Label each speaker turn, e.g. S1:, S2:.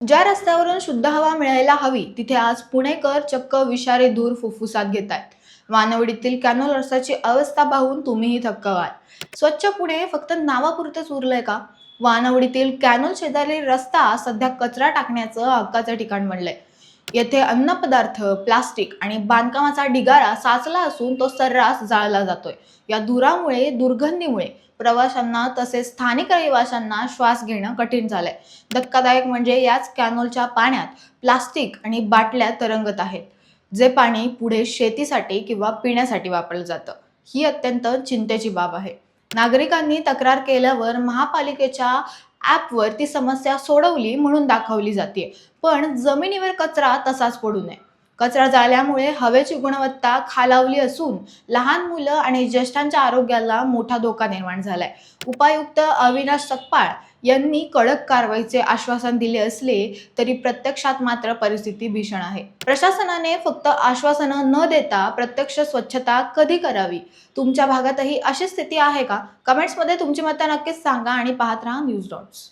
S1: ज्या रस्त्यावरून शुद्ध हवा मिळायला हवी तिथे आज पुणेकर चक्क विषारी धूर फुफ्फुसात घेतायत। वानवडीतील कॅनोल रस्त्याची अवस्था पाहून तुम्हीही थक्क व्हाल। स्वच्छ पुणे फक्त नावापुरतेच उरलंय का? वानवडीतील कॅनोल शेजारी रस्ता सध्या कचरा टाकण्याचं हक्काचं ठिकाण बनलंय। येथे अन्नपदार्थ, प्लास्टिक आणि बांधकामाचा ढिगारा साचला असून तो सर्रास जाळला जातोय। या धुरामुळे, दुर्गंधीमुळे प्रवाशांना तसेच स्थानिक रहिवाशांना श्वास घेणं कठीण झालंय। धक्कादायक म्हणजे याच कॅनोलच्या पाण्यात प्लास्टिक आणि बाटल्या तरंगत आहेत, जे पाणी पुढे शेतीसाठी किंवा पिण्यासाठी वापरलं जातं। ही अत्यंत चिंतेची बाब आहे। नागरिकांनी तक्रार केल्यावर महापालिकेच्या ॲपवर ती समस्या सोडवली म्हणून दाखवली जाते, पण जमिनीवर कचरा तसाच पडू नये। कचरा जाळल्यामुळे हवेची गुणवत्ता खालावली असून लहान मुलं आणि ज्येष्ठांच्या आरोग्याला मोठा धोका निर्माण झालाय। उपायुक्त अविनाश सकपाळ यांनी कडक कारवाईचे आश्वासन दिले असले तरी प्रत्यक्षात मात्र परिस्थिती भीषण आहे। प्रशासनाने फक्त आश्वासनं न देता प्रत्यक्ष स्वच्छता कधी करावी? तुमच्या भागातही अशी स्थिती आहे का? कमेंट्समध्ये तुमची मतं नक्कीच सांगा आणि पाहत राहा न्यूज डॉट्स।